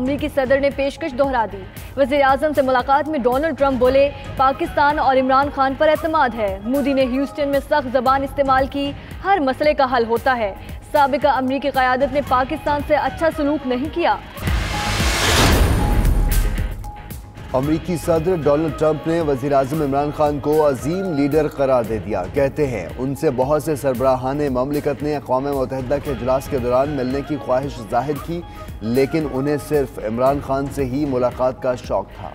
अमरीकी सदर ने पेशकश दोहरा दी। वज़ीर आज़म से मुलाकात में डोनाल्ड ट्रंप बोले, पाकिस्तान और इमरान खान पर एतमाद है। मोदी ने ह्यूस्टन में सख्त ज़बान इस्तेमाल की, हर मसले का हल होता है। साबिका अमरीकी क़यादत ने पाकिस्तान से अच्छा सलूक नहीं किया। अमरीकी सदर डोनाल्ड ट्रंप ने वज़ीर आज़म इमरान खान को अजीम लीडर करार दे दिया। कहते हैं उनसे बहुत से सरबराहाने ममलिकत ने अक़वाम मुत्तहिदा के इजलास के दौरान मिलने की ख्वाहिश जाहिर की, लेकिन उन्हें सिर्फ इमरान खान से ही मुलाकात का शौक था।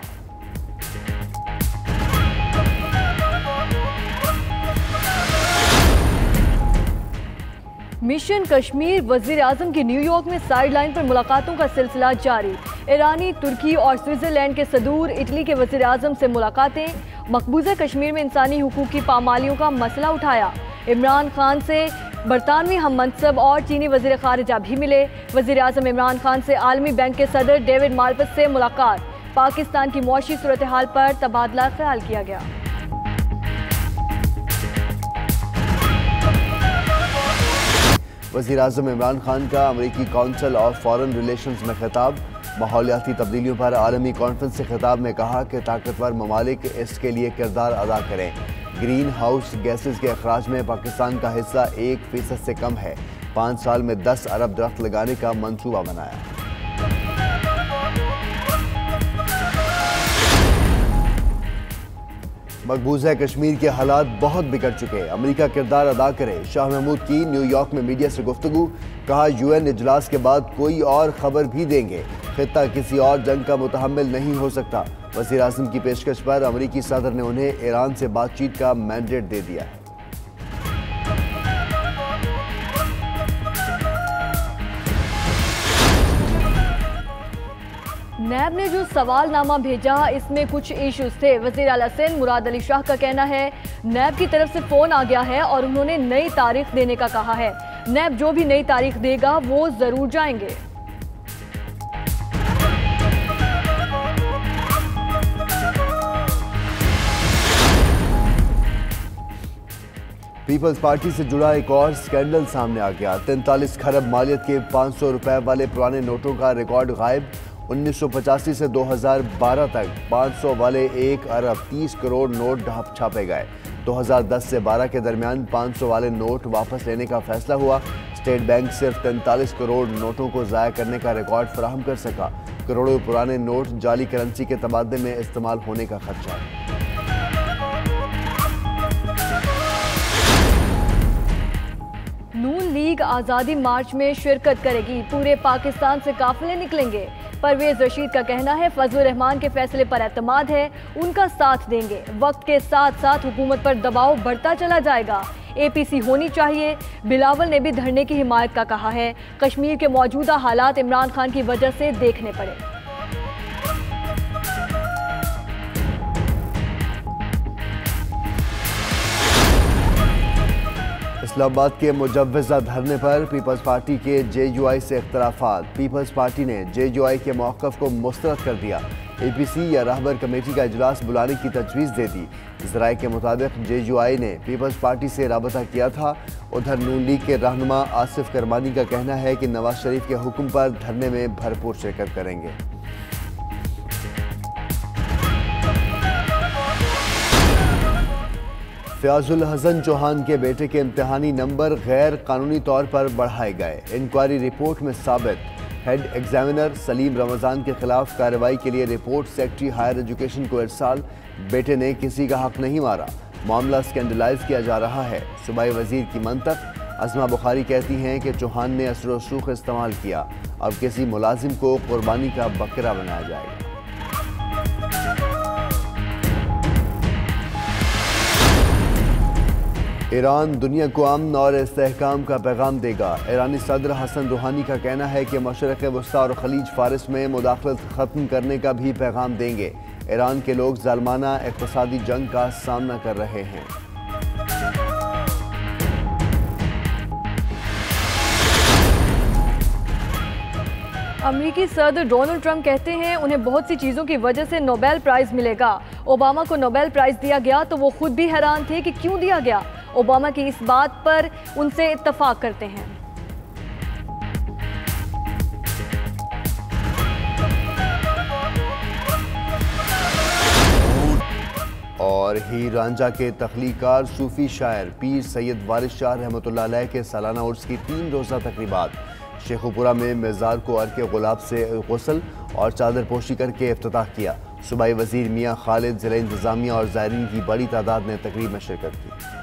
मिशन कश्मीर वज़ीर आज़म की न्यूयॉर्क में साइडलाइन पर मुलाकातों का सिलसिला जारी। ईरानी, तुर्की और स्विट्ज़रलैंड के सदूर, इटली के वज़ीर आज़म से मुलाकातें। मकबूजा कश्मीर में इंसानी हुकूक की पामालियों का मसला उठाया। इमरान खान से बरतानवी हम मनसब और चीनी वज़ीर ख़ारिजा भी मिले। वज़ीर आज़म इमरान खान से आलमी बैंक के सदर डेविड माल्पस से मुलाकात। पाकिस्तान की मुआशी सूरत हाल पर तबादला ख्याल किया गया। वज़ीर आज़म इमरान खान का अमरीकी काउंसिल ऑफ फॉरेन रिलेशंस में खिताब। माहौलियाती तब्दीलियों पर आलमी कॉन्फ्रेंस से खिताब में कहा कि ताकतवर ममालिक इसके लिए किरदार अदा करें। ग्रीन हाउस गैसेस के अखराज में पाकिस्तान का हिस्सा 1% से कम है। 5 साल में 10 अरब दरख्त लगाने का मंसूबा बनाया। मकबूजा कश्मीर के हालात बहुत बिगड़ चुके हैं, अमरीका किरदार अदा करे। शाह महमूद की न्यूयॉर्क में मीडिया से गुफ्तगू। कहा, यूएन इजलास के बाद कोई और खबर भी देंगे। खित्ता किसी और जंग का मुतहम्मिल नहीं हो सकता। वज़ीर आज़म की पेशकश पर अमरीकी सदर ने उन्हें ईरान से बातचीत का मैंडेट दे दिया है। नैब ने जो सवालनामा भेजा, इसमें कुछ इश्यूज थे। वज़ीर आला सिंध मुराद अली शाह का कहना है, नैब की तरफ से फ़ोन आ गया है और उन्होंने नई तारीख देने का कहा है। नैब जो भी नई तारीख देगा वो ज़रूर जाएंगे। पीपल्स पार्टी से जुड़ा एक और स्कैंडल सामने आ गया। 43 खरब मालियत के 500 रुपए वाले पुराने नोटों का रिकॉर्ड गायब। 1985 से 2012 तक 500 वाले 1 अरब 30 करोड़ नोट छापे गए। 2010 से 12 के दरमियान 500 वाले नोट वापस लेने का फैसला हुआ। स्टेट बैंक सिर्फ 43 करोड़ नोटों को ज़ाया करने का रिकॉर्ड फराहम कर सका। करोड़ों पुराने नोट जाली करेंसी के तबादले में इस्तेमाल होने का खदशा है। नून लीग आज़ादी मार्च में शिरकत करेगी। पूरे पाकिस्तान से काफिले निकलेंगे। परवेज रशीद का कहना है, फजलुर रहमान के फैसले पर एतमाद है, उनका साथ देंगे। वक्त के साथ साथ हुकूमत पर दबाव बढ़ता चला जाएगा। APC होनी चाहिए। बिलावल ने भी धरने की हिमायत का कहा है। कश्मीर के मौजूदा हालात इमरान खान की वजह से देखने पड़े। इस्लामाबाद के मुजव्वज़ा धरने पर पीपल्स पार्टी के JUI से इख्तलाफात। पीपल्स पार्टी ने JUI के मौक़िफ़ को मुस्तरद कर दिया। APC या रहबर कमेटी का इजलास बुलाने की तजवीज़ दे दी। ज़राए के मुताबिक JUI ने पीपल्स पार्टी से राबता किया था। उधर नून लीग के रहनुमा आसिफ करमानी का कहना है कि नवाज शरीफ के हुक्म पर धरने में भरपूर शिरकत करेंगे। फ़याज़ुल हसन चौहान के बेटे के इम्तिहानी नंबर गैर कानूनी तौर पर बढ़ाए गए। इंक्वायरी रिपोर्ट में साबित। हेड एग्जामिनर सलीम रमज़ान के खिलाफ कार्रवाई के लिए रिपोर्ट सेक्रेटरी हायर एजुकेशन को इरसाल। बेटे ने किसी का हक नहीं मारा। मामला स्कैंडलाइज किया जा रहा है। सूबाई वजीर की मंतक। अज़मा बुखारी कहती हैं कि चौहान ने असर व सूख इस्तेमाल किया। अब किसी मुलाजिम को कुर्बानी का बकरा बनाया जाएगा। ईरान दुनिया को अमन और इस्तेहकाम का पैगाम देगा। ईरानी सदर हसन रूहानी का कहना है कि मशरक़ वस्ता और खलीज फारिस में मुदाखलत ख़त्म करने का भी पैगाम देंगे। ईरान के लोग ज़ालमाना इक़्तिसादी जंग का सामना कर रहे हैं। अमरीकी सदर डोनाल्ड ट्रंप कहते हैं उन्हें बहुत सी चीज़ों की वजह से नोबेल प्राइज़ मिलेगा। ओबामा को नोबेल प्राइज़ दिया गया तो वो खुद भी हैरान थे कि क्यों दिया गया। ओबामा की इस बात पर उनसे इत्तफाक करते हैं। और हीर रांझा के तख्लीकार सूफी शायर पीर सैयद वारिस शाह रहमतुल्लाह अलैह के सालाना उर्स की 3 रोज़ा तकरीबात। शेखुपुरा में मज़ार को अर्के गुलाब से गुस्ल और चादर पोशी करके इफ्तिताह किया। सूबाई वज़ीर मियाँ खालिद, ज़िला इंतज़ामिया और ज़ायरीन की बड़ी तादाद ने तकरीब में शिरकत की।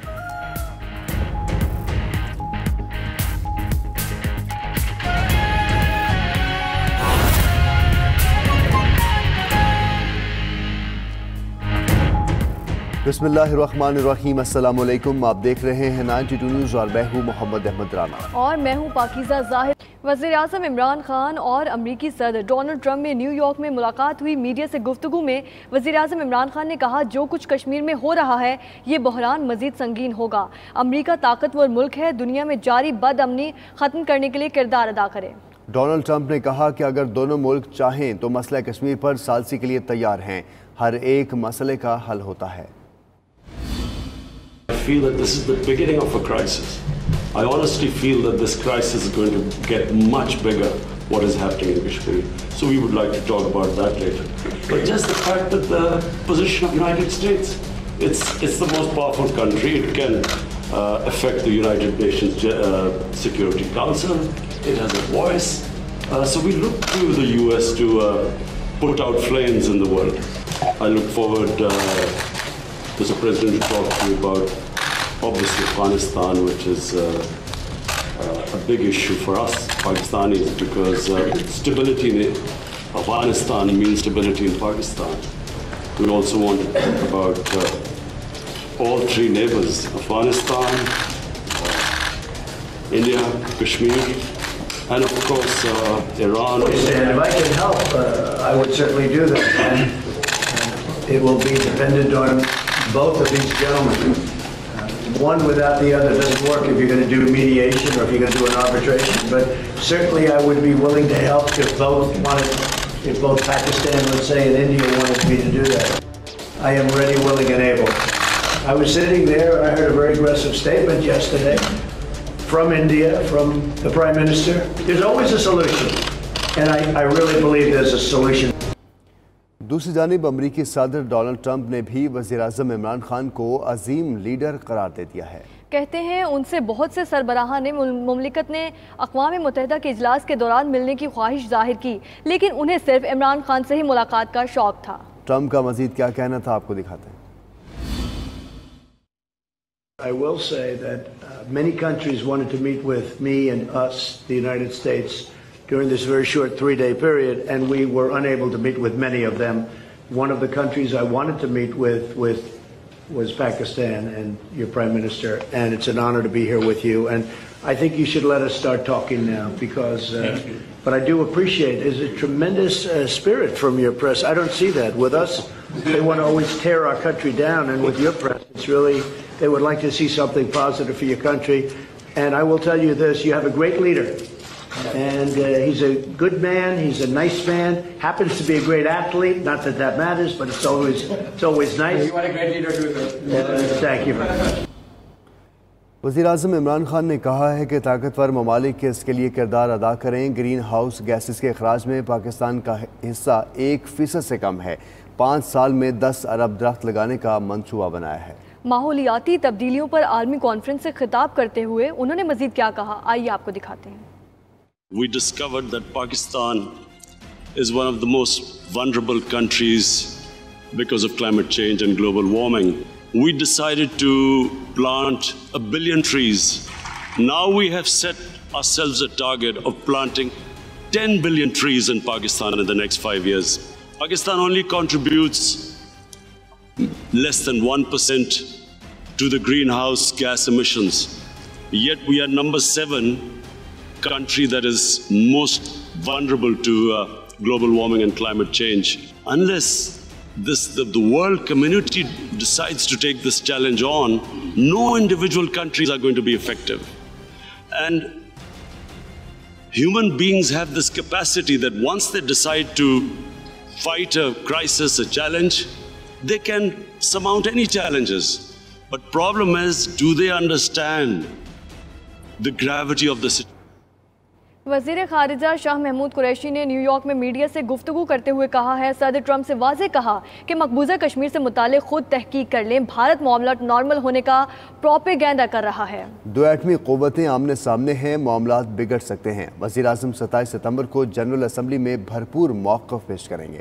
बिस्मिल्लाहिर्रहमानिर्रहीम, अस्सलाम वालेकुम। आप देख रहे हैं 92 न्यूज़ और मैं हूँ मोहम्मद अहमद राना और मैं हूँ पाकीज़ा ज़ाहिर। वज़ीर आज़म इमरान खान और अमरीकी सदर डोनाल्ड ट्रंप में न्यूयॉर्क में मुलाकात हुई। मीडिया से गुफ्तगू में वज़ीर आज़म इमरान खान ने कहा, जो कुछ कश्मीर में हो रहा है ये बहरान मज़ीद संगीन होगा। अमरीका ताकतवर मुल्क है, दुनिया में जारी बदअमनी ख़त्म करने के लिए किरदार अदा करे। डोनाल्ड ट्रंप ने कहा कि अगर दोनों मुल्क चाहें तो मसला कश्मीर पर सालसी के लिए तैयार हैं। हर एक मसले का हल होता है। I feel that this is the beginning of a crisis. I honestly feel that this crisis is going to get much bigger, what is happening in Kashmir. So we would like to talk about that later. But just the fact that the position of the United States, it's the most powerful country. It can affect the United Nations Security Council. It has a voice. So we look to the US to put out flames in the world. I look forward, Mr. President, to talk to you about obviously Afghanistan, which is a big issue for us Pakistanis, because stability in Afghanistan means stability in Pakistan. We also want to talk about all three neighbors, Afghanistan, India, Kashmir, and of course Iran. And if I can help, I would certainly do that. And it will be dependent on both of these gentlemen. One without the other doesn't work if you're going to do mediation or if you're going to do an arbitration. But certainly I would be willing to help if both Pakistan, let's say, and India wanted me to do that. I am ready, willing, and able. I was sitting there, I heard a very aggressive statement yesterday from India, from the Prime Minister. There's always a solution. And I really believe there's a solution. दूसरी जानिब अमरीकी सदर Donald Trump ने भी वज़ीर आज़म इमरान खान को अजीम leader करार दे दिया है। कहते हैं उनसे बहुत से सरबराहान ने मुमलिकत ने अक़वाम मुत्तहिदा के इजलास के दौरान मिलने की ख्वाहिश जाहिर की, लेकिन उन्हें सिर्फ इमरान खान से ही मुलाकात का शौक था। ट्रंप का मजीद क्या कहना था, आपको दिखाते हैं। I will say that many countries wanted to meet with me and us, the United States, during this very short 3-day period, and we were unable to meet with many of them. One of the countries I wanted to meet with was Pakistan and your Prime Minister, and it's an honor to be here with you. And I think you should let us start talking now, because, but I do appreciate, there's a tremendous spirit from your press. I don't see that. With us, they want to always tear our country down, and with your press, it's really, they would like to see something positive for your country. And I will tell you this, you have a great leader. And he's a good man, he's a nice man, happens to be a great athlete, not that that matters, but it's always nice. You want a great leader too. Thank you very much. वज़ीर आज़म इमरान खान ने कहा है कि ताकतवर ममालिक के इसके लिए किरदार अदा करें। ग्रीन हाउस गैसेस के अखराज में पाकिस्तान का हिस्सा 1% से कम है। 5 साल में 10 अरब दरख्त लगाने का मंसूबा बनाया है। माहौलियाती तब्दीलियों पर आलमी कॉन्फ्रेंस से खिताब करते हुए उन्होंने मजीद क्या कहा, आइए आपको दिखाते हैं। We discovered that Pakistan is one of the most vulnerable countries because of climate change and global warming. We decided to plant 1 billion trees. Now we have set ourselves a target of planting 10 billion trees in Pakistan in the next 5 years. Pakistan only contributes less than 1% to the greenhouse gas emissions. Yet we are number 7 country that is most vulnerable to global warming and climate change. Unless the world community decides to take this challenge on, no individual countries are going to be effective. And human beings have this capacity that once they decide to fight a crisis, a challenge, they can surmount any challenges. But problem is, do they understand the gravity of the situation? वज़ीर ख़ारिजा शाह महमूद कुरैशी ने New York में media से गुफ्तगू करते हुए कहा है, सदर ट्रंप से वाज़ेह कहा कि मकबूजा कश्मीर से मुताल्लिक़ खुद तहकीक कर लें, भारत मामला नॉर्मल होने का प्रोपेगेंडा कर रहा है। दो एटमी क़ुव्वतें आमने सामने हैं, मामलात बिगड़ सकते हैं। वज़ीर आज़म 27 सितंबर को जनरल असम्बली में भरपूर मौक़िफ़ पेश करेंगे।